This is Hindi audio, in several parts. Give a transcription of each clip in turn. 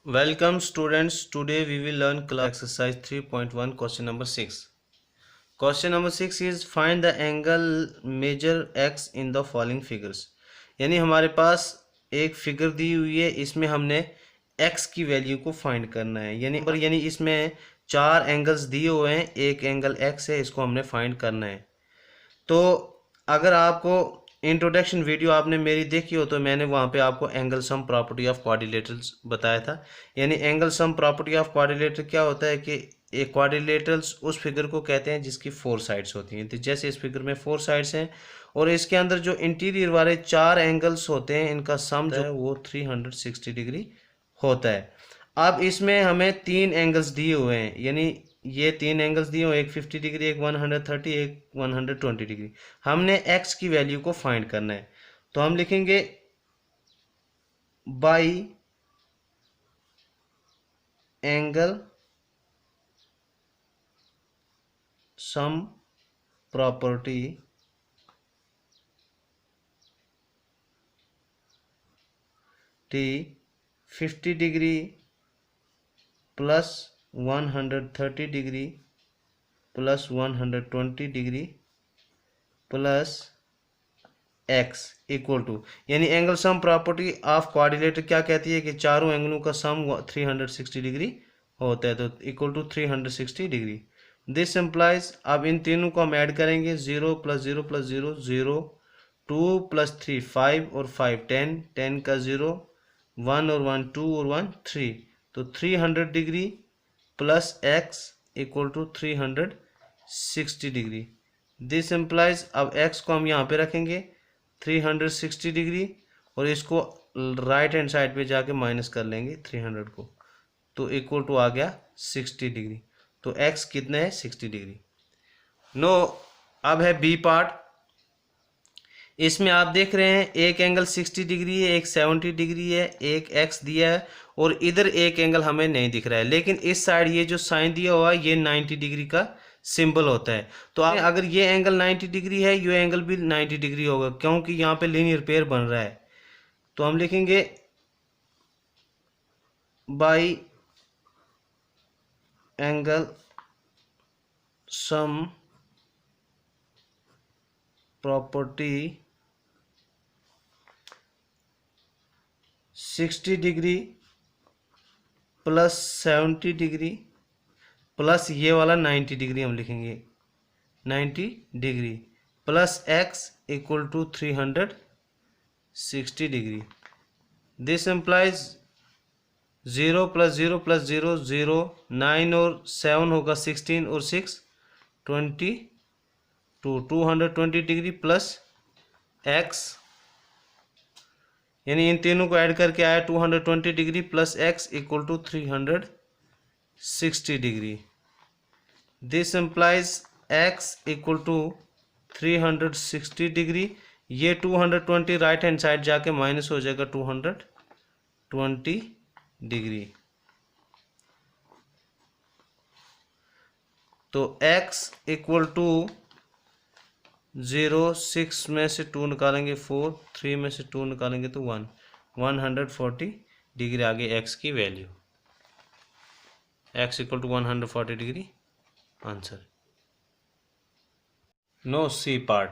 Welcome students. Today we will learn class exercise 3.1 question number 6. Question number 6 is find the angle measure x in the following figures. यानी हमारे पास एक फिगर दी हुई है, इसमें हमने x की वैल्यू को फाइंड करना है। यानी इसमें चार एंगल्स दिए हुए हैं, एक एंगल x है, इसको हमने फाइंड करना है। तो अगर आपको इंट्रोडक्शन वीडियो आपने मेरी देखी हो तो मैंने वहाँ पे आपको angle sum property of quadrilaterals बताया था। यानी angle sum property of quadrilateral क्या होता है कि एक क्वाड्रिलेटरल्स उस फिगर को कहते हैं जिसकी फोर साइड्स होती हैं। तो जैसे इस फिगर में फोर साइड्स हैं और इसके अंदर जो इंटीरियर वाले चार एंगल्स होते हैं, इनका सम जो है वो 360 डिग्री होता है। अब इसमें हमें तीन एंगल्स दिए हुए हैं, यानी ये तीन एंगल्स दिए हुए, एक 50 डिग्री, एक 130, एक 120 डिग्री। हमने एक्स की वैल्यू को फाइंड करना है, तो हम लिखेंगे बाई एंगल सम प्रॉपर्टी टी 50 degree plus 130 degree plus 120 degree plus x equal to, यानी angle sum property of quadrilateral क्या कहती है कि चारों एंगलों का सम 360 डिग्री होता है, तो equal to 360 degree. This implies, अब इन तीनों को हम ऐड करेंगे, 0 प्लस 0 प्लस 0 0, 2 प्लस 3 5 और 5 10, 10 का 0, 1 और 1 2 और 1 3, तो 300 degree plus x equal to 360 degree. This implies, अब x को हम यहाँ पे रखेंगे 360 डिग्री और इसको राइट हैंड साइड पे जाके माइनस कर लेंगे 300 को, तो इक्वल टू आ गया 60 डिग्री। तो x कितना है? 60 डिग्री। नो, अब है बी पार्ट। इसमें आप देख रहे हैं एक एंगल 60 डिग्री है, एक 70 डिग्री है, एक x दिया है और इधर एक एंगल हमें नहीं दिख रहा है, लेकिन इस साइड ये जो साइन दिया हुआ है ये 90 डिग्री का सिंबल होता है। तो अगर ये एंगल 90 डिग्री है, ये एंगल भी 90 डिग्री होगा, क्योंकि यहाँ पे लीनियर पेयर बन रहा है। तो हम लिखेंगे by angle sum property 60 degree plus 70 degree plus ये वाला 90 डिग्री, हम लिखेंगे 90 degree plus x equal to 360 degree. This implies 0 plus 0 plus 0 0, 9 और 7 होगा 16 और 6 22, 220 डिग्री प्लस x, यानी इन तीनों को ऐड करके आया 220 degree plus x equal to 360 degree. This implies x equal to 360 degree, ये 220 राइट हैंड साइड जाके माइनस हो जाएगा 220 डिग्री। तो x इक्वल टू 0, 6 में से 2 निकालेंगे 4, 3 में से 2 निकालेंगे तो 1, 140 डिग्री आ गई x की value. x equal to 140 degree answer. Now C part.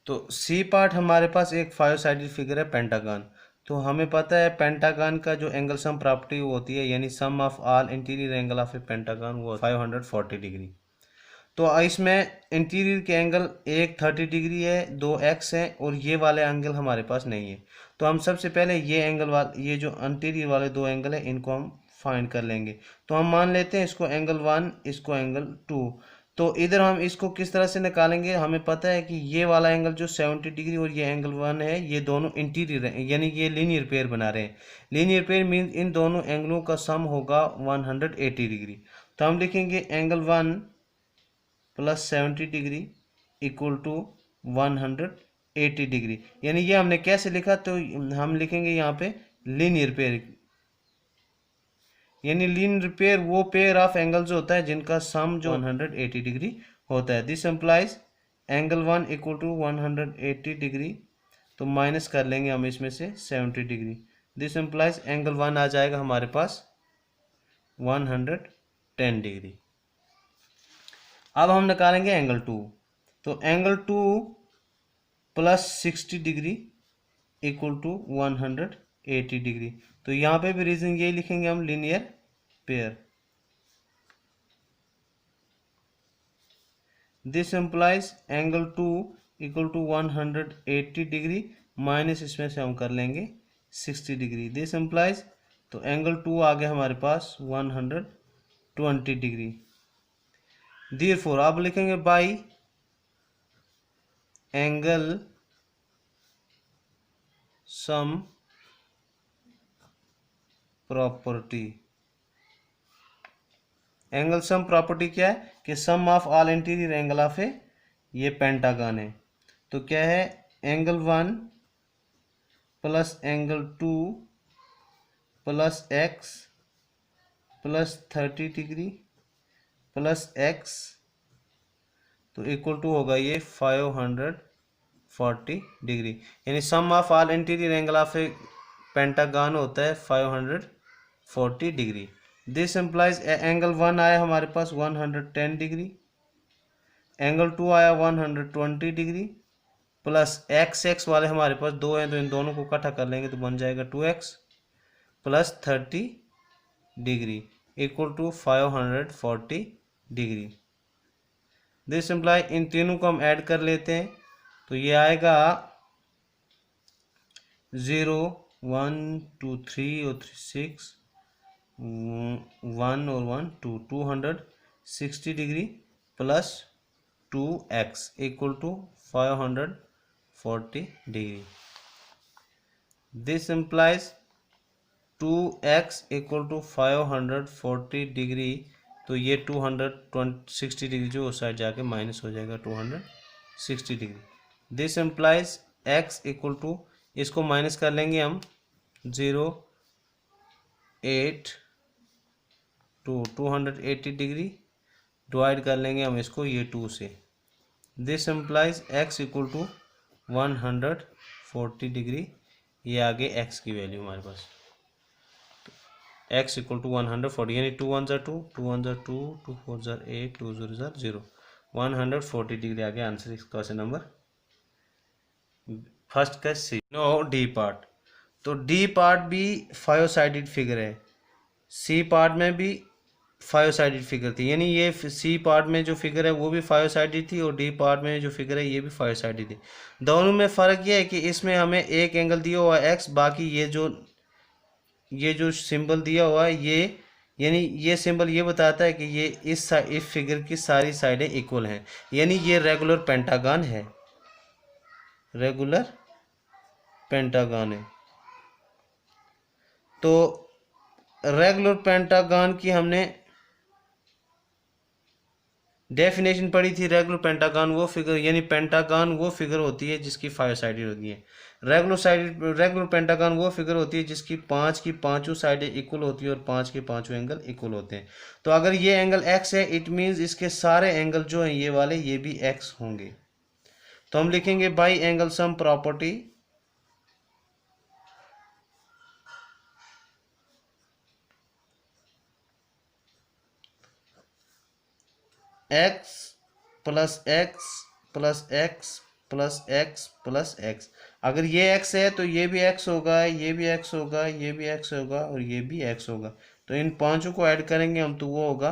तो सी पार्ट हमारे पास एक 5 साइडेड फिगर है पेंटागन। तो हमें पता है पेंटागन का जो एंगल सम प्रॉपर्टी होती है, यानी sum of all interior angle of a pentagon, वो 540 डिग्री। तो इसमें इंटीरियर के एंगल एक 30 डिग्री है, दो x है और ये वाले एंगल हमारे पास नहीं है। तो हम सबसे पहले ये एंगल वाले, ये जो इंटीरियर वाले दो एंगल है, इनको हम फाइंड कर लेंगे। तो हम मान लेते हैं इसको एंगल 1, इसको एंगल 2। तो इधर हम इसको किस तरह से निकालेंगे, हमें पता है कि ये वाला एंगल जो 70 डिग्री और ये एंगल 1 है, ये दोनों इंटीरियर है, यानी ये लीनियर पेयर बना रहे हैं। लीनियर पेयर मीन्स इन दोनों एंगलों का सम होगा 180 डिग्री। तो हम लिखेंगे angle 1 plus 70 degree equal to 180 degree. यानी ये हमने कैसे लिखा, तो हम लिखेंगे यहाँ पे लीनियर पेयर, यानी लीनियर पेयर वो पेयर ऑफ एंगल्स होता है जिनका सम जो 180 डिग्री होता है। This implies angle 1 equal to 180 degree, तो माइनस कर लेंगे हम इसमें से 70 डिग्री, दिस इम्प्लाइज एंगल 1 आ जाएगा हमारे पास 110 डिग्री। अब हम निकालेंगे एंगल 2। तो angle 2 plus 60 degree equal to 180 degree. तो यहाँ पे भी रीजन यही लिखेंगे हम, linear pair. This implies angle 2 equal to 180 degree minus इसमें से हम कर लेंगे 60 डिग्री। दिस इम्प्लाइज, तो एंगल 2 आ गया हमारे पास 120 डिग्री। देयरफॉर अब लिखेंगे by angle sum property. Angle sum property क्या है कि sum of all interior angle of ए, ये पेंटागन है। तो क्या है, angle 1 plus angle 2 plus x plus 30 degree plus X, तो इक्वल टू होगा ये 540 डिग्री। यानी sum of all interior angle of a pentagon होता है 540 डिग्री। दिस इम्प्लाइज एंगल 1 आया हमारे पास 110 डिग्री, एंगल 2 आया 120 डिग्री प्लस एक्स वाले हमारे पास दो हैं, तो इन दोनों को इकट्ठा कर लेंगे तो बन जाएगा 2x plus 30 degree equal to 540 degree. This imply, इन तीनों को हम ऐड कर लेते हैं तो ये आएगा 0 1 2 3 और 6 1 और 1 2 260 degree plus 2x equal to 540 degree. This implies 2x equal to 540 degree, तो ये 260 डिग्री जो उस साइड जाके माइनस हो जाएगा 260 degree. This implies x equal to, इसको माइनस कर लेंगे हम 0 8 टू 280 डिग्री, डिवाइड कर लेंगे हम इसको ये 2 से। This implies x equal to 140 degree, ये आगे x की वैल्यू हमारे पास x इक्वल टू 140, यानी 2 1 ज़ा 2 2 1 ज़ा 2 2 4 ज़ा 8 2 0 ज़ा 0, 140 डिग्री आगे आंसर इस क्वेश्चन नंबर फर्स्ट का सी। नो डी पार्ट, तो डी पार्ट भी 5 साइडेड फिगर है, सी पार्ट में भी 5 साइडेड फिगर थी, यानी ये सी पार्ट में जो फिगर है वो भी 5 साइडेड थी और डी पार्ट में जो फिगर है ये भी 5 साइडेड थी। दोनों में फ़र्क ये है कि इसमें हमें एक एंगल दिया हुआ है x, बाकी ये जो सिंबल दिया हुआ है ये, यानी ये सिंबल ये बताता है कि ये इस फिगर की सारी साइडें इक्वल हैं, यानी ये रेगुलर पेंटागन है, रेगुलर पेंटागन है। तो रेगुलर पेंटागन की हमने डेफिनेशन पढ़ी थी। रेगुलर पेंटागन वो फिगर, यानी पेंटागन वो फिगर होती है जिसकी 5 साइडेड होती है। रेगुलर पेंटागन वो फिगर होती है जिसकी 5 की पांचों साइडें इक्वल होती है और 5 के पांचों एंगल इक्वल होते हैं। तो अगर ये एंगल x है, इट मीन्स इसके सारे एंगल जो हैं ये वाले ये भी x होंगे। तो हम लिखेंगे by angle sum property x plus x plus x plus x plus x. अगर ये x है तो ये भी x होगा, ये भी x होगा, ये भी x होगा और ये भी x होगा। तो इन पांचों को ऐड करेंगे हम तो वो होगा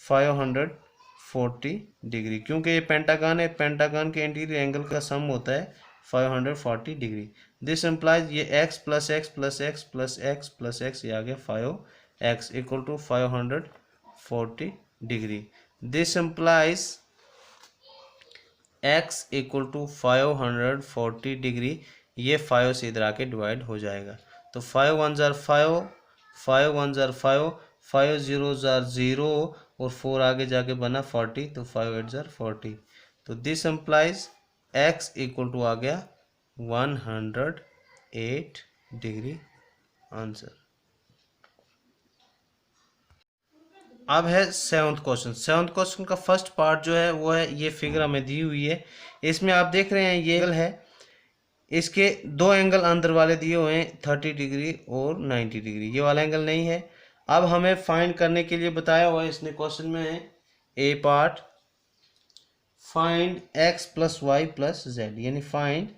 540 डिग्री, क्योंकि ये पेंटागन है, पेंटागन के इंटीरियर एंगल का सम होता है 540 डिग्री। दिस इम्प्लाइज ये x plus x plus x plus x plus x, ये आ गया 5x equal to 540 degree. This implies x equal to 540 degree, ये 5 से इधर आके डिवाइड हो जाएगा। तो 5 1 ज़ार 5, 5 1 ज़ार 5, 5 0 ज़ार 0 और 4 आगे जाके बना 40, तो 5 8 ज़ार 40। तो this implies x equal to आ गया 108 डिग्री आंसर। अब है सेवंथ क्वेश्चन। सेवंथ क्वेश्चन का फर्स्ट पार्ट जो है वो है, ये फिगर हमें दी हुई है, इसमें आप देख रहे हैं ये एंगल है इसके दो एंगल अंदर वाले दिए हुए हैं 30 डिग्री और 90 डिग्री, ये वाला एंगल नहीं है। अब हमें फाइंड करने के लिए बताया हुआ है इसने क्वेश्चन में है A part find x plus Y plus Z, यानी find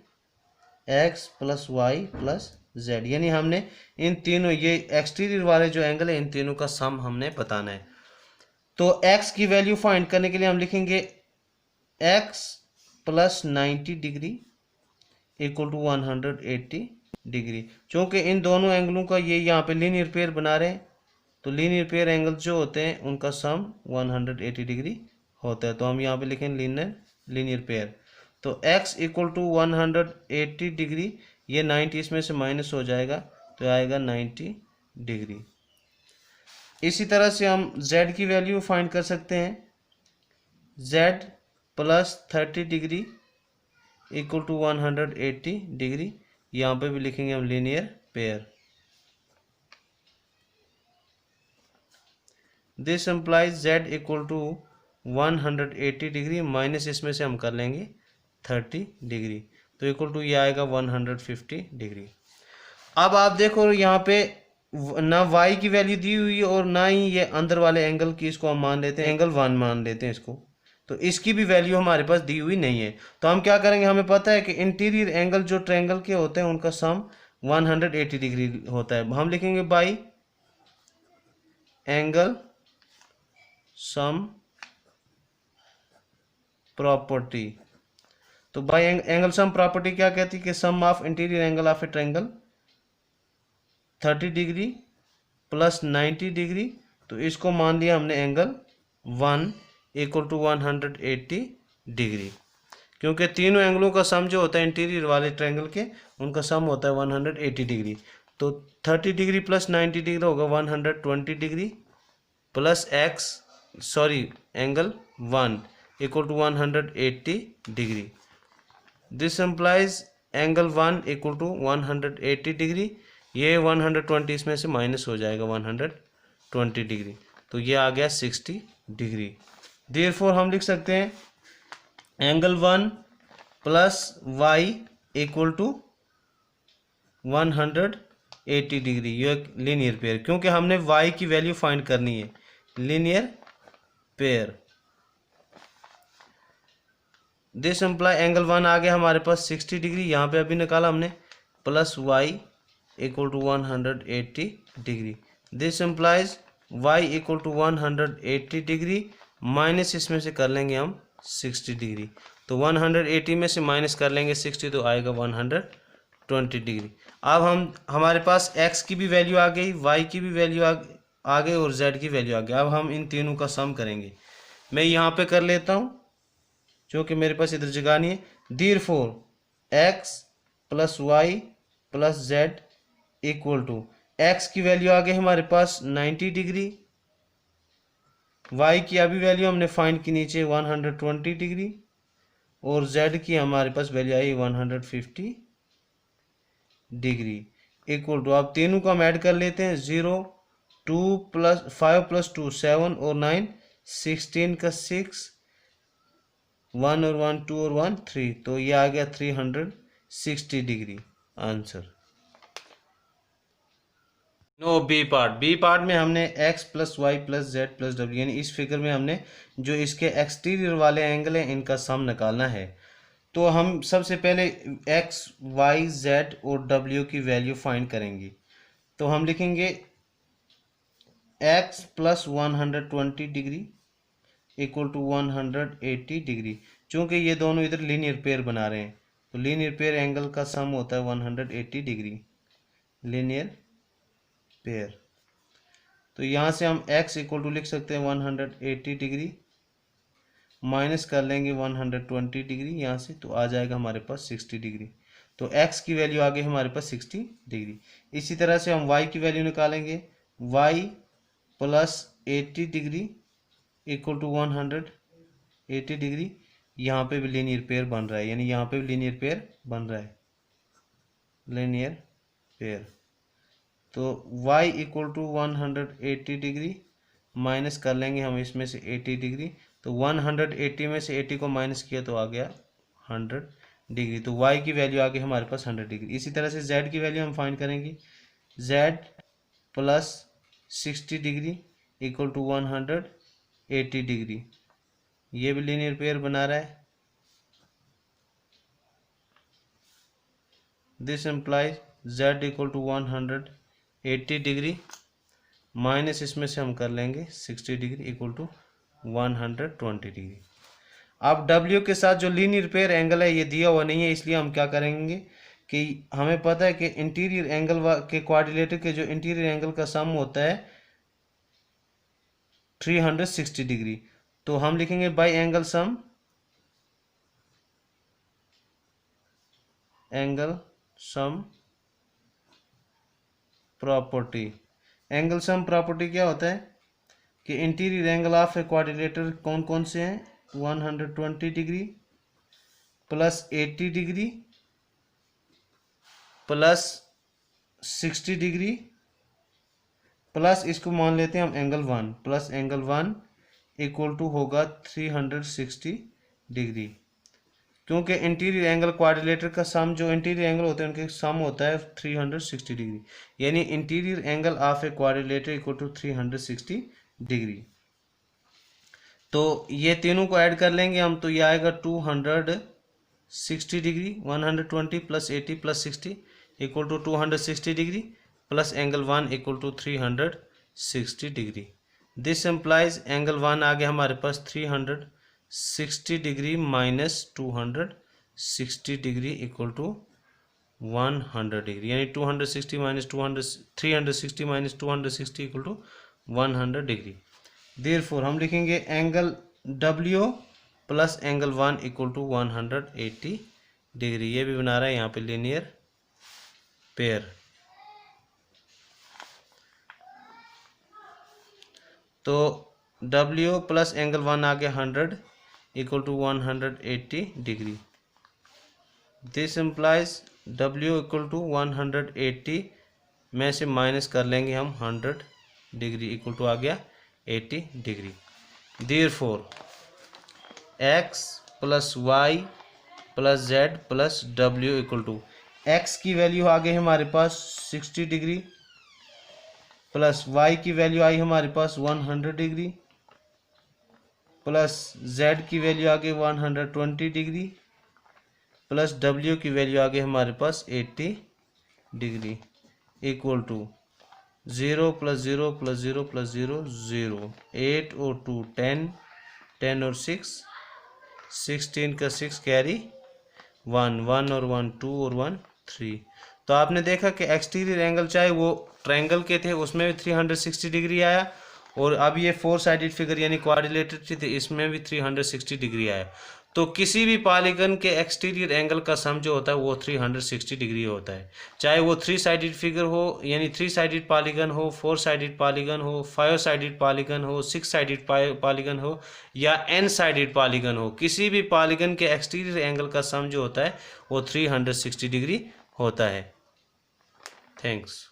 x plus Y plus Z, यानी हमने इन तीनों ये एक्सटीरियर वाले जो एंगल है इन तीनों का सम हमने बताना है। तो x की वैल्यू फाइंड करने के लिए हम लिखेंगे x plus 90 degree equal to 180 degree. चूँकि इन दोनों एंगलों का ये यहाँ पे लीनियर पेयर बना रहे हैं, तो लीनियर पेयर एंगल जो होते हैं उनका सम 180 डिग्री होता है। तो हम यहाँ पे लिखें लीनियर पेयर। तो x इक्वल टू 180 डिग्री, ये 90 इसमें से माइनस हो जाएगा तो आएगा 90 डिग्री। इसी तरह से हम z की वैल्यू फाइंड कर सकते हैं। z plus 30 degree equal to 180 degree, यहाँ पे भी लिखेंगे हम linear pair. This implies z equal to 180 degree minus इसमें से हम कर लेंगे 30 डिग्री, तो इक्वल टू ये आएगा 150 डिग्री। अब आप देखो यहाँ पे ना y की वैल्यू दी हुई है और ना ही ये अंदर वाले एंगल की, इसको हम मान लेते हैं एंगल 1 मान लेते हैं इसको, तो इसकी भी वैल्यू हमारे पास दी हुई नहीं है। तो हम क्या करेंगे, हमें पता है कि इंटीरियर एंगल जो ट्रायंगल के होते हैं उनका सम 180 डिग्री होता है। हम लिखेंगे बाई एंगल सम प्रॉपर्टी। तो बाई एंगल सम प्रॉपर्टी क्या कहती है कि sum of interior angle of a triangle 30 degree plus 90 degree, तो इसको मान लिया हमने एंगल 1 इक्वल टू 180 डिग्री, क्योंकि तीनों एंगलों का सम जो होता है इंटीरियर वाले ट्रायंगल के उनका सम होता है 180 डिग्री। तो 30 डिग्री प्लस 90 डिग्री होगा 120 degree plus angle 1 equal to 180 degree. This implies angle 1 equal to 180 degree, ये 120 इसमें से माइनस हो जाएगा 120 डिग्री, तो ये आ गया 60 डिग्री। देयरफॉर हम लिख सकते हैं angle 1 plus y equal to 180 degree, ये लीनियर पेयर, क्योंकि हमने y की वैल्यू फाइंड करनी है, linear pair. This imply angle 1 आ गया हमारे पास 60 डिग्री, यहाँ पे अभी निकाला हमने, plus y equal to 180 degree. This implies y equal to 180 degree minus इसमें से कर लेंगे हम 60 डिग्री, तो 180 में से माइनस कर लेंगे 60 तो आएगा 120 डिग्री। अब हमारे पास x की भी वैल्यू आ गई, y की भी वैल्यू आ गई और z की वैल्यू आ गई। अब हम इन तीनों का सम करेंगे। मैं यहाँ पे कर लेता हूँ क्योंकि मेरे पास इधर जगह नहीं है। Therefore x plus Y plus z equal to, x की वैल्यू आ गई हमारे पास 90 डिग्री, y की अभी वैल्यू हमने फाइंड की नीचे 120 डिग्री और z की हमारे पास वैल्यू आई 150 डिग्री इक्वल टू, अब तीनों को हम ऐड कर लेते हैं 0 2 प्लस 5 प्लस 2 7 और 9 16 का 6 1 और 1 2 और 1 3, तो ये आ गया 360 degree answer. Now B part में हमने x plus Y plus z plus W, यानी इस फिगर में हमने जो इसके एक्सटीरियर वाले एंगल हैं इनका सम निकालना है। तो हम सबसे पहले x y z और w की वैल्यू फाइंड करेंगे। तो हम लिखेंगे x plus 120 degree equal to 180 degree, चूँकि ये दोनों इधर लीनियर पेयर बना रहे हैं तो लीनियर पेयर एंगल का सम होता है 180 डिग्री लीनियर पेयर। तो यहाँ से हम x इक्वल टू लिख सकते हैं 180 डिग्री माइनस कर लेंगे 120 डिग्री यहाँ से, तो आ जाएगा हमारे पास 60 डिग्री। तो x की वैल्यू आ गई हमारे पास 60 डिग्री। इसी तरह से हम y की वैल्यू निकालेंगे, y plus 80 degree equal to 180 degree, यहाँ पे भी लीनियर पेयर बन रहा है, यानी यहाँ पे भी लीनियर पेयर बन रहा है लीनियर पेयर। तो y equal to 180 degree minus कर लेंगे हम इसमें से 80 डिग्री, तो 180 में से 80 को माइनस किया तो आ गया 100 डिग्री। तो y की वैल्यू आ गई हमारे पास 100 डिग्री। इसी तरह से z की वैल्यू हम फाइंड करेंगे, z plus 60 degree equal to 180 degree. ये भी लीनियर पेयर बना रहा है। This implies z equal to 180 degree minus इसमें से हम कर लेंगे 60 डिग्री इक्वल टू 120 डिग्री। अब w के साथ जो लीनियर पेयर एंगल है ये दिया हुआ नहीं है, इसलिए हम क्या करेंगे कि हमें पता है कि इंटीरियर एंगल के क्वाड्रिलेटर के जो इंटीरियर एंगल का सम होता है 360 डिग्री। तो हम लिखेंगे by angle sum, angle sum property. Angle sum property क्या होता है कि interior angle of a quadrilateral कौन कौन से हैं, 120 degree plus 80 degree plus 60 degree plus इसको मान लेते हैं हम angle 1 plus angle 1 equal to होगा 360 डिग्री। क्योंकि इंटीरियर एंगल क्वाड्रिलेटर का सम, जो इंटीरियर एंगल होते हैं उनके सम होता है 360 डिग्री, यानी interior angle of a quadrilateral equal to 360 degree. तो ये तीनों को ऐड कर लेंगे हम, तो ये आएगा 260 degree, 120 plus 80 plus 60 equal to 260 degree plus angle 1 equal to 360 degree. This implies angle 1 आ गया हमारे पास 360 degree minus 260 degree equal to 100 degree, यानी 260 minus 360 minus 260 equal to 100 degree. Therefore हम लिखेंगे angle W plus angle 1 equal to 180 degree. ये भी बना रहा है यहाँ पे लीनियर पेयर। तो W प्लस एंगल 1 आ गया 100 equal to 180 degree. This implies W equal to 180 में से माइनस कर लेंगे हम 100 डिग्री इक्वल टू आ गया 80 degree. Therefore x plus y plus z plus w equal to, x की वैल्यू आ गई हमारे पास 60 डिग्री प्लस y की वैल्यू आई हमारे पास 100 डिग्री प्लस z की वैल्यू आ गई 120 डिग्री प्लस w की वैल्यू आ गई हमारे पास 80 degree equal to 0 plus 0 plus 0 plus 0 0, 8 और 2 10, 10 और 6 16 का 6 कैरी 1, 1 और 1 2 और 1 3। तो आपने देखा कि एक्सटीरियर एंगल चाहे वो ट्रायंगल के थे उसमें भी 360 डिग्री आया, और अब ये 4 साइडेड फिगर यानी क्वाड्रिलेटर थे इसमें भी 360 डिग्री आया। तो किसी भी पॉलीगन के एक्सटीरियर एंगल का सम जो होता है वो 360 डिग्री होता है, चाहे वो 3 साइडेड फिगर हो यानी 3 साइडेड पॉलीगन हो, 4 साइडेड पॉलीगन हो, 5 साइडेड पॉलीगन हो, 6 साइडेड पॉलीगन हो या n साइडेड पॉलीगन हो। किसी भी पॉलीगन के एक्सटीरियर एंगल का सम जो होता है वो 360 डिग्री होता है। थैंक्स।